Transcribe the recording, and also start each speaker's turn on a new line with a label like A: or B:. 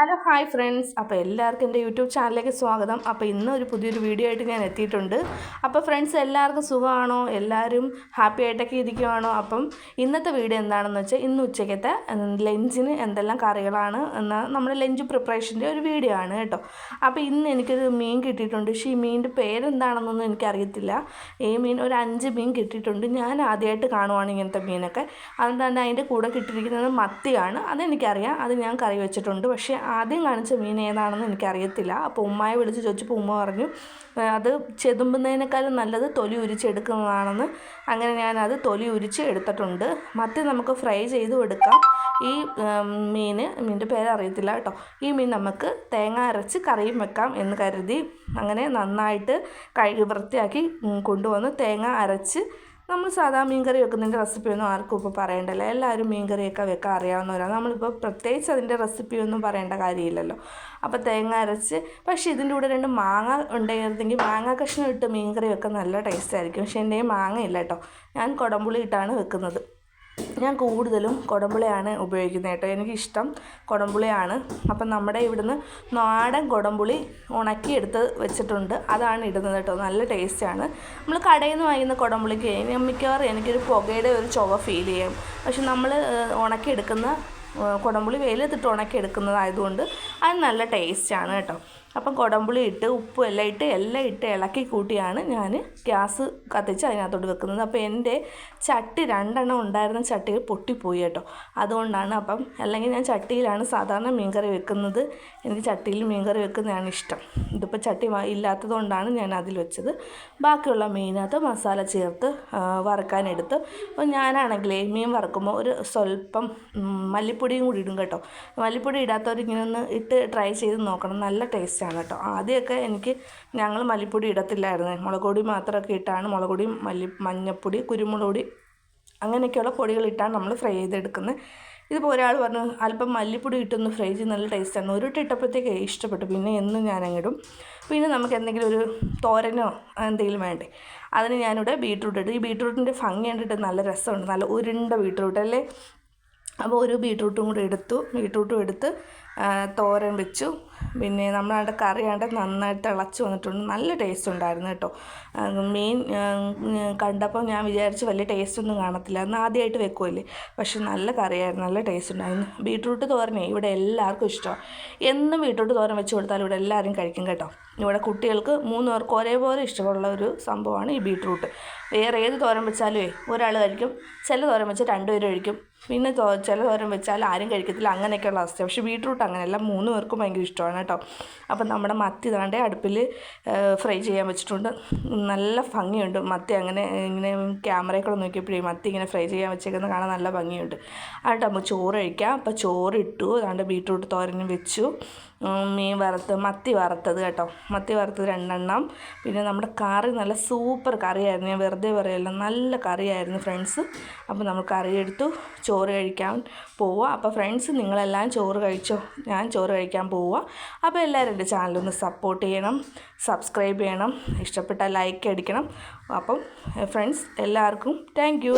A: Hello hi friends. അപ്പോൾ എല്ലാവർക്കും എൻ്റെ യൂട്യൂബ് ചാനലിലേക്ക് സ്വാഗതം. അപ്പോൾ ഇന്ന് ഒരു പുതിയൊരു വീഡിയോ ആയിട്ട് ഞാൻ എത്തിയിട്ടുണ്ട്. അപ്പോൾ ഫ്രണ്ട്സ്, എല്ലാവർക്കും സുഖമാണോ? എല്ലാവരും ഹാപ്പി ആയിട്ടൊക്കെ ഇരിക്കുവാണോ? അപ്പം ഇന്നത്തെ വീഡിയോ എന്താണെന്ന് വെച്ചാൽ, ഇന്ന് ഉച്ചയ്ക്കത്തെ ലഞ്ചിന് എന്തെല്ലാം കറികളാണ് എന്ന നമ്മുടെ ലഞ്ച് പ്രിപ്പറേഷൻ്റെ ഒരു വീഡിയോ ആണ് കേട്ടോ. അപ്പോൾ ഇന്ന് എനിക്കൊരു മീൻ കിട്ടിയിട്ടുണ്ട്. പക്ഷേ ഈ മീനിൻ്റെ പേരെന്താണെന്നൊന്നും എനിക്കറിയത്തില്ല. ഈ മീൻ ഒരു 5 മീൻ കിട്ടിയിട്ടുണ്ട്. ഞാൻ ആദ്യമായിട്ട് കാണുവാണ് ഇങ്ങനത്തെ മീനൊക്കെ. അതുകൊണ്ട് അതിൻ്റെ കൂടെ കിട്ടിയിരിക്കുന്നത് മത്തിയാണ്. അതെനിക്കറിയാം, അത് ഞാൻ കറി വെച്ചിട്ടുണ്ട്. പക്ഷേ ആദ്യം കാണിച്ച മീൻ ഏതാണെന്ന് എനിക്കറിയത്തില്ല. അപ്പോൾ ഉമ്മയെ വിളിച്ച് ചോദിച്ചപ്പോൾ ഉമ്മ പറഞ്ഞു അത് ചെതുമ്പുന്നതിനേക്കാളും നല്ലത് തൊലി ഉരിച്ചെടുക്കുന്നതാണെന്ന്. അങ്ങനെ ഞാനത് തൊലി ഉരിച്ച് എടുത്തിട്ടുണ്ട്. മത്തി നമുക്ക് ഫ്രൈ ചെയ്തും എടുക്കാം. ഈ മീനിൻ്റെ പേരറിയത്തില്ല കേട്ടോ. ഈ മീൻ നമുക്ക് തേങ്ങ അരച്ച് കറിയും വെക്കാം എന്ന് കരുതി അങ്ങനെ നന്നായിട്ട് കഴുകി വൃത്തിയാക്കി കൊണ്ടുവന്ന് തേങ്ങ അരച്ച്, നമ്മൾ സാധാ മീൻ കറി വെക്കുന്നതിൻ്റെ റെസിപ്പിയൊന്നും ആർക്കും ഇപ്പോൾ പറയണ്ടല്ലോ. എല്ലാവരും മീൻ കറിയൊക്കെ വെക്കാൻ അറിയാവുന്നവരാണ്. നമ്മളിപ്പോൾ പ്രത്യേകിച്ച് അതിൻ്റെ റെസിപ്പിയൊന്നും പറയേണ്ട കാര്യമില്ലല്ലോ. അപ്പോൾ തേങ്ങ അരച്ച്, പക്ഷേ ഇതിൻ്റെ കൂടെ 2 മാങ്ങ ഉണ്ടായിരുന്നെങ്കിൽ മാങ്ങ കഷ്ണം ഇട്ട് മീൻ കറി വെക്കാൻ നല്ല ടേസ്റ്റ് ആയിരിക്കും. പക്ഷേ എൻ്റെ മാങ്ങ ഇല്ല കേട്ടോ. ഞാൻ കുടംപുളി ഇട്ടാണ് വെക്കുന്നത്. ഞാൻ കൂടുതലും കുടംപുളിയാണ് ഉപയോഗിക്കുന്നത് കേട്ടോ. എനിക്കിഷ്ടം കുടംപുളിയാണ്. അപ്പം നമ്മുടെ ഇവിടുന്ന് നാടൻ കുടംപുളി ഉണക്കിയെടുത്ത് വെച്ചിട്ടുണ്ട്, അതാണ് ഇടുന്നത് കേട്ടോ. നല്ല ടേസ്റ്റാണ്. നമ്മൾ കടയിൽ നിന്ന് വാങ്ങുന്ന കുടംപുളിക്ക് മിക്കവാറും എനിക്കൊരു പുകയുടെ ഒരു ചുവ ഫീൽ ചെയ്യും. പക്ഷെ നമ്മൾ ഉണക്കിയെടുക്കുന്ന കുടംപുളി വെയിലത്തിട്ട് ഉണക്കിയെടുക്കുന്നതായതുകൊണ്ട് അത് നല്ല ടേസ്റ്റാണ് കേട്ടോ. അപ്പം കുടംപുളി ഇട്ട് ഉപ്പും എല്ലാം ഇട്ട് ഇളക്കി കൂട്ടിയാണ് ഞാൻ ഗ്യാസ് കത്തിച്ച് അതിനകത്തോട്ട് വെക്കുന്നത്. അപ്പോൾ എൻ്റെ ചട്ടി 2 എണ്ണം ഉണ്ടായിരുന്ന ചട്ടിയിൽ പൊട്ടിപ്പോയി കേട്ടോ. അതുകൊണ്ടാണ്. അപ്പം അല്ലെങ്കിൽ ഞാൻ ചട്ടിയിലാണ് സാധാരണ മീൻകറി വെക്കുന്നത്. എനിക്ക് ചട്ടിയിൽ മീൻകറി വെക്കുന്നതാണ് ഇഷ്ടം. ഇതിപ്പോൾ ചട്ടി ഇല്ലാത്തത് കൊണ്ടാണ് ഞാൻ അതിൽ വെച്ചത്. ബാക്കിയുള്ള മീനകത്ത് മസാല ചേർത്ത് വറുക്കാനെടുത്ത്. അപ്പോൾ ഞാനാണെങ്കിലേ മീൻ വറുക്കുമ്പോൾ ഒരു സ്വല്പം മല്ലിപ്പൊടിയും കൂടി ഇടും കേട്ടോ. മല്ലിപ്പൊടി ഇടാത്തവർ ഇങ്ങനെ ഒന്ന് ഇട്ട് ട്രൈ ചെയ്ത് നോക്കണം, നല്ല ടേസ്റ്റ് കേട്ടോ. ആദ്യമൊക്കെ ഞങ്ങൾ മല്ലിപ്പൊടി ഇടത്തില്ലായിരുന്നു. മുളക് പൊടി മാത്രമൊക്കെ ഇട്ടാണ്, മുളക് പൊടി, മഞ്ഞൾപ്പൊടി, കുരുമുളക് പൊടി അങ്ങനെയൊക്കെയുള്ള പൊടികളിട്ടാണ് നമ്മൾ ഫ്രൈ ചെയ്തെടുക്കുന്നത്. ഇതിപ്പോൾ ഒരാൾ പറഞ്ഞു അല്പം മല്ലിപ്പൊടി ഇട്ടൊന്ന് ഫ്രൈ ചെയ്ത് നല്ല ടേസ്റ്റാണ്. ഒരു ഇട്ടപ്പോഴത്തേക്ക് ഇഷ്ടപ്പെട്ടു. പിന്നെ എന്നും ഞാനങ്ങിടും. പിന്നെ നമുക്ക് എന്തെങ്കിലും ഒരു തോരനോ എന്തെങ്കിലും വേണ്ടേ, അതിന് ഞാനിവിടെ ബീട്രൂട്ട് ഇട്ട്, ഈ ബീട്രൂട്ടിൻ്റെ ഭംഗി കണ്ടിട്ട് നല്ല രസമുണ്ട്. നല്ല ഉരുണ്ട ബീട്രൂട്ട് അല്ലേ. അപ്പോൾ ഒരു ബീട്രൂട്ടും കൂടി എടുത്ത് തോരൻ വെച്ചു. പിന്നെ നമ്മളവിടെ കറി നന്നായിട്ട് തിളച്ച് വന്നിട്ടുണ്ട്. നല്ല ടേസ്റ്റ് ഉണ്ടായിരുന്നു കേട്ടോ. മീൻ കണ്ടപ്പോൾ ഞാൻ വിചാരിച്ചു വലിയ ടേസ്റ്റൊന്നും കാണത്തില്ല, അന്ന് ആദ്യമായിട്ട് വെക്കുമല്ലേ. പക്ഷെ നല്ല കറിയായിരുന്നു, നല്ല ടേസ്റ്റ് ഉണ്ടായിരുന്നു. ബീട്രൂട്ട് തോരനേ ഇവിടെ എല്ലാവർക്കും ഇഷ്ടമാണ്. എന്നും ബീട്രൂട്ട് തോരൻ വെച്ച് കൊടുത്താലും ഇവിടെ എല്ലാവരും കഴിക്കും കേട്ടോ. ഇവിടെ കുട്ടികൾക്ക് 3 പേർക്ക് ഒരേപോലെ ഇഷ്ടമുള്ള ഒരു സംഭവമാണ് ഈ ബീട്രൂട്ട്. വേറെ ഏത് തോരൻ വെച്ചാലും ഒരാൾ കഴിക്കും, ചില തോരൻ വെച്ചാൽ 2 പേര് കഴിക്കും, പിന്നെ ചില തോരൻ വെച്ചാൽ ആരും കഴിക്കത്തില്ല. അങ്ങനെയൊക്കെയുള്ള അവസ്ഥ. പക്ഷേ ബീട്രൂട്ട് അങ്ങനെയല്ല, 3 പേർക്കും ഭയങ്കര ഇഷ്ടമാണ് കേട്ടോ. അപ്പം നമ്മുടെ മത്തി താണ്ടെ അടുപ്പിൽ ഫ്രൈ ചെയ്യാൻ വെച്ചിട്ടുണ്ട്. നല്ല ഭംഗിയുണ്ട് മത്തി. ഇങ്ങനെ ക്യാമറയൊക്കെ നോക്കിയപ്പോഴേ മത്തി ഇങ്ങനെ ഫ്രൈ ചെയ്യാൻ വെച്ചേക്കുന്നത് കാണാൻ നല്ല ഭംഗിയുണ്ട്. എന്നിട്ട് നമുക്ക് ചോറ് കഴിക്കാം. അപ്പോൾ ചോറിട്ടു, അതാണ്ട് ബീട്രൂട്ട് തോരനും വെച്ചു. മീൻ മത്തി വറുത്തത് കേട്ടോ. മത്തി വറുത്തത് 2 എണ്ണം. പിന്നെ നമ്മുടെ കറി നല്ല സൂപ്പർ കറിയായിരുന്നു. ഞാൻ വെറുതെ പറയല്ല, നല്ല കറിയായിരുന്നു ഫ്രണ്ട്സ്. അപ്പോൾ നമ്മൾ കറി എടുത്തു, ചോറ് കഴിക്കാൻ പോവുക. അപ്പോൾ ഫ്രണ്ട്സ്, നിങ്ങളെല്ലാം ചോറ് കഴിച്ചോ? ഞാൻ ചോറ് കഴിക്കാൻ പോവുക. അപ്പോൾ എല്ലാവരും എൻ്റെ ചാനലൊന്ന് സപ്പോർട്ട് ചെയ്യണം, സബ്സ്ക്രൈബ് ചെയ്യണം, ഇഷ്ടപ്പെട്ടാൽ ലൈക്ക് അടിക്കണം. അപ്പം ഫ്രണ്ട്സ്, എല്ലാവർക്കും താങ്ക് യു.